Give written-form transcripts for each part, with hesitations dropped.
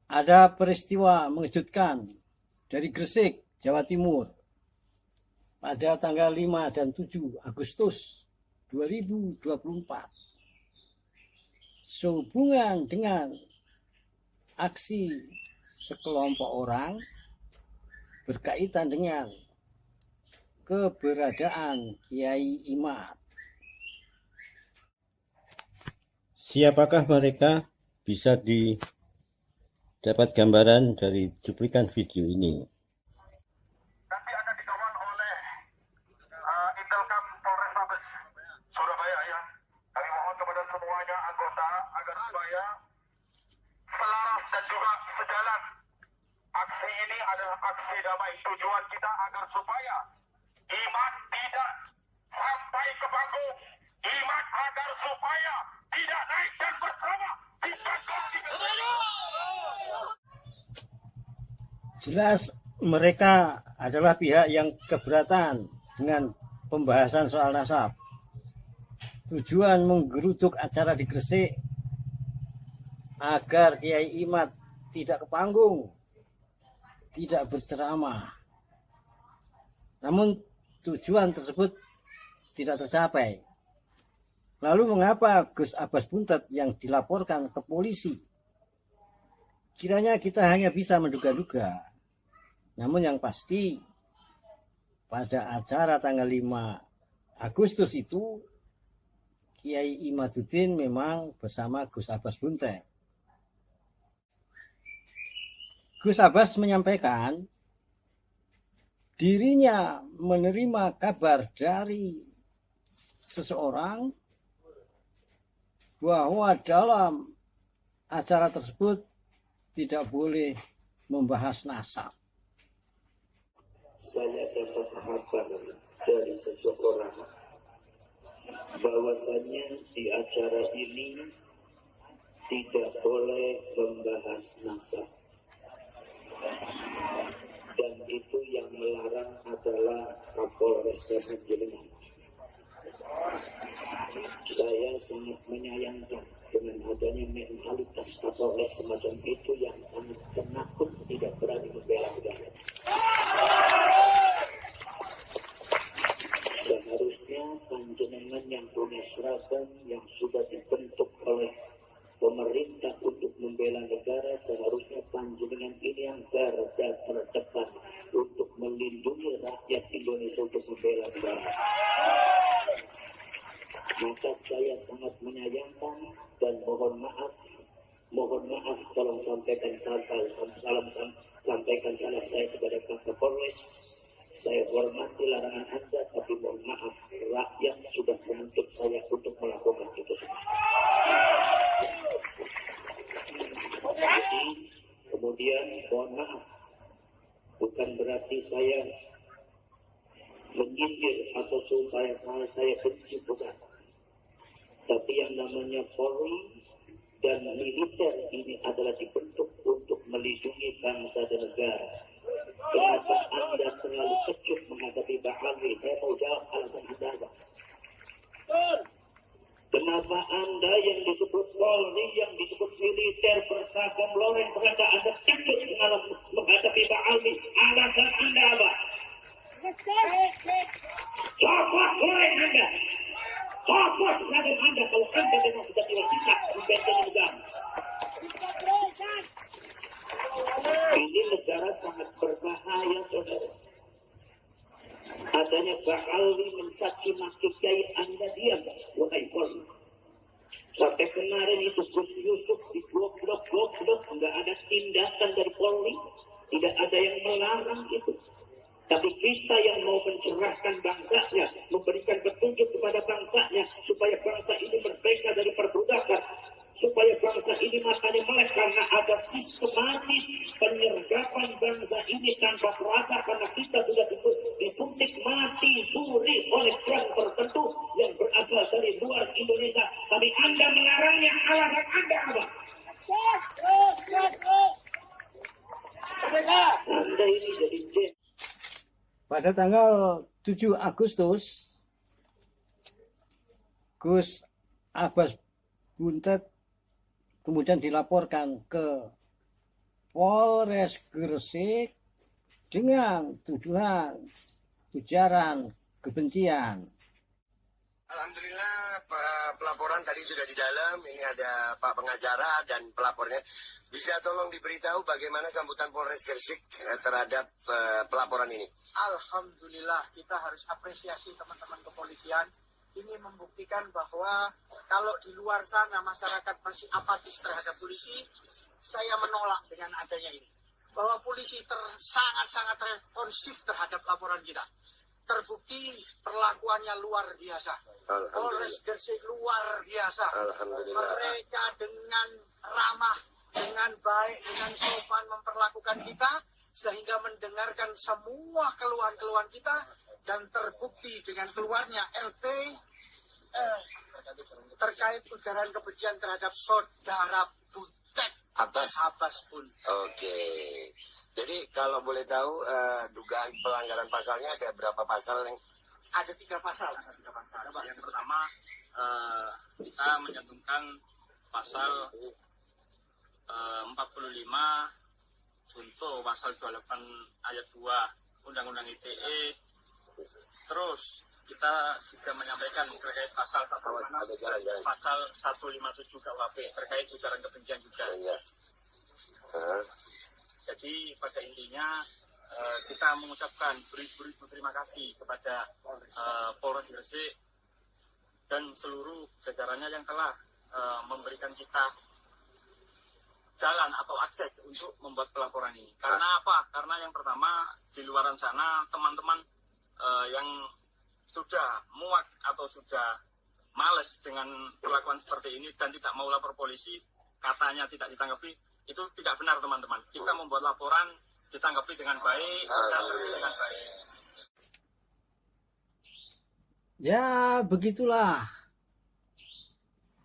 Ada peristiwa mengejutkan dari Gresik, Jawa Timur pada tanggal 5 dan 7 Agustus 2024 sehubungan dengan aksi sekelompok orang berkaitan dengan keberadaan Kiai Imad. Siapakah mereka? Bisa didapat gambaran dari cuplikan video ini. Nanti akan dikawal oleh Intelkam Polrestabes Surabaya ya. Kami mohon kepada semuanya anggota agar supaya selaras dan juga sejalan. Aksi ini adalah aksi damai. Tujuan kita agar supaya Imad tidak sampai ke panggung. Imad agar supaya tidak naik dan bersama di panggung. Jelas mereka adalah pihak yang keberatan dengan pembahasan soal nasab. Tujuan menggeruduk acara di Gresik agar Kiai Imad tidak ke panggung, tidak berceramah. Namun tujuan tersebut tidak tercapai. Lalu mengapa Gus Abbas Buntet yang dilaporkan ke polisi? Kiranya kita hanya bisa menduga-duga. Namun yang pasti pada acara tanggal 5 Agustus itu Kiai Imaduddin memang bersama Gus Abbas Buntet. Gus Abbas menyampaikan dirinya menerima kabar dari seseorang bahwa dalam acara tersebut tidak boleh membahas nasab. Saya dapat kabar dari seseorang bahwasanya di acara ini tidak boleh membahas nasab, dan itu yang melarang adalah Kapolres Panjenengan. Saya sangat menyayangkan dengan adanya mentalitas Kapolres semacam itu yang sangat penakut, tidak berani membela negara. Seharusnya panjenengan yang punya seragam yang sudah dibentuk oleh pemerintah untuk membela negara, seharusnya panjenengan ini yang garda terdepan untuk melindungi rakyat Indonesia untuk membela negara. Maka saya sangat menyayangkan dan mohon maaf tolong sampaikan sampaikan salam saya kepada Pak Kapolres. Saya hormati larangan Anda, tapi mohon maaf, rakyat sudah menuntut saya untuk melakukan itu semua. Jadi, kemudian mohon maaf, bukan berarti saya menyindir atau supaya saya benci, bukan. Tapi yang namanya Polri dan militer ini adalah dibentuk untuk melindungi bangsa dan negara. Kenapa Anda terlalu kecut menghadapi Pak Alwi? Saya mau jawab alasan Anda apa? Kenapa Anda yang disebut Polri, yang disebut militer berseragam loreng, ternyata Anda kecut menghadapi Pak Alwi? Alasan Anda apa? Copot loreng Anda. Copot seragam Anda kalau Anda memang sudah tidak bisa membela negara. Ini negara sangat berbahaya, saudara. Adanya Pak Alwi mencaci maki Kiai, Anda diam, wahai Polri. Sampai kemarin itu Gus Yusuf diblok, nggak ada tindakan dari Polri, tidak ada yang melarang itu. Tapi kita yang mau mencerahkan bangsanya, memberikan petunjuk kepada bangsanya, supaya bangsa ini merdeka dari perbudakan, supaya bangsa ini matanya melek karena ada sistematis penyergapan bangsa ini tanpa terasa, karena kita sudah disuntik mati suri oleh kelompok tertentu yang berasal dari luar Indonesia. Tapi Anda melarangnya, alasan Anda apa? Anda ini jadi Pada tanggal 7 Agustus, Gus Abbas Buntet kemudian dilaporkan ke Polres Gresik dengan tuduhan ujaran kebencian. Alhamdulillah pelaporan tadi sudah di dalam. Ini ada Pak pengacara dan pelapornya. Bisa tolong diberitahu bagaimana sambutan Polres Gresik terhadap pelaporan ini? Alhamdulillah, kita harus apresiasi teman-teman kepolisian. Ini membuktikan bahwa kalau di luar sana masyarakat masih apatis terhadap polisi, saya menolak dengan adanya ini. Bahwa polisi sangat-sangat responsif terhadap laporan kita. Terbukti perlakuannya luar biasa. Polres Gresik luar biasa. Mereka dengan ramah, dengan baik, dengan sopan memperlakukan kita, sehingga mendengarkan semua keluhan-keluhan kita, dan terbukti dengan keluarnya LP terkait ujaran kebencian terhadap saudara Butet Abbas pun. Oke. Jadi kalau boleh tahu dugaan pelanggaran pasalnya ada berapa pasal yang Ada 3 pasal. Yang pertama, kita mencantumkan pasal 45 junto pasal 28 ayat 2 Undang-Undang ITE. Terus kita juga menyampaikan terkait pasal pasal 157 KUHP terkait ujaran kebencian juga. Jadi pada intinya kita mengucapkan beribu-ribu terima kasih kepada Polres Gresik dan seluruh jajarannya yang telah memberikan kita jalan atau akses untuk membuat pelaporan ini. Karena apa? Karena yang pertama, di luaran sana teman-teman yang sudah muak atau sudah males dengan perlakuan seperti ini dan tidak mau lapor polisi, katanya tidak ditanggapi, itu tidak benar teman-teman. Kita membuat laporan ditanggapi dengan baik dan dengan baik. Ya, begitulah.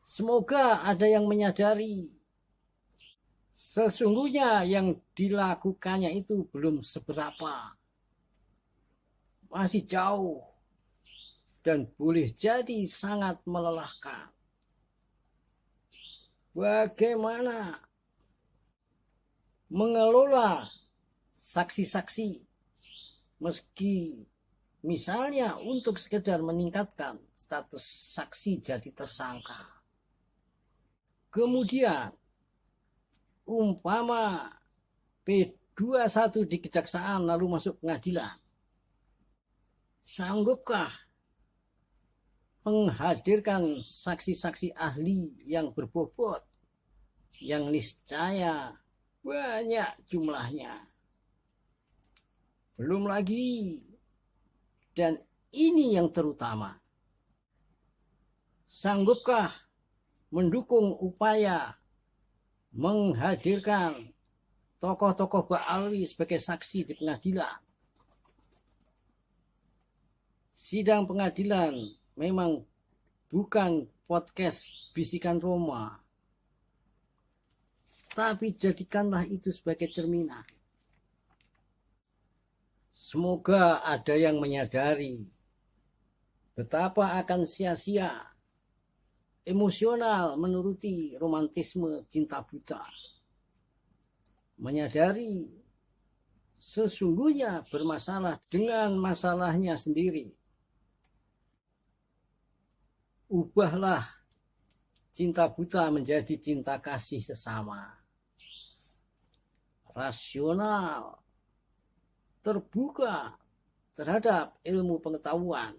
Semoga ada yang menyadari sesungguhnya yang dilakukannya itu belum seberapa. Masih jauh dan boleh jadi sangat melelahkan. Bagaimana mengelola saksi-saksi meski misalnya untuk sekedar meningkatkan status saksi jadi tersangka. Kemudian umpama P21 di kejaksaan lalu masuk pengadilan, sanggupkah menghadirkan saksi-saksi ahli yang berbobot, yang niscaya banyak jumlahnya? Belum lagi, dan ini yang terutama, sanggupkah mendukung upaya menghadirkan tokoh-tokoh Ba'alwi sebagai saksi di pengadilan? Sidang pengadilan memang bukan podcast bisikan Roma, tapi jadikanlah itu sebagai cerminan. Semoga ada yang menyadari betapa akan sia-sia emosional menuruti romantisme cinta buta. Menyadari sesungguhnya bermasalah dengan masalahnya sendiri. Ubahlah cinta buta menjadi cinta kasih sesama. Rasional, terbuka terhadap ilmu pengetahuan,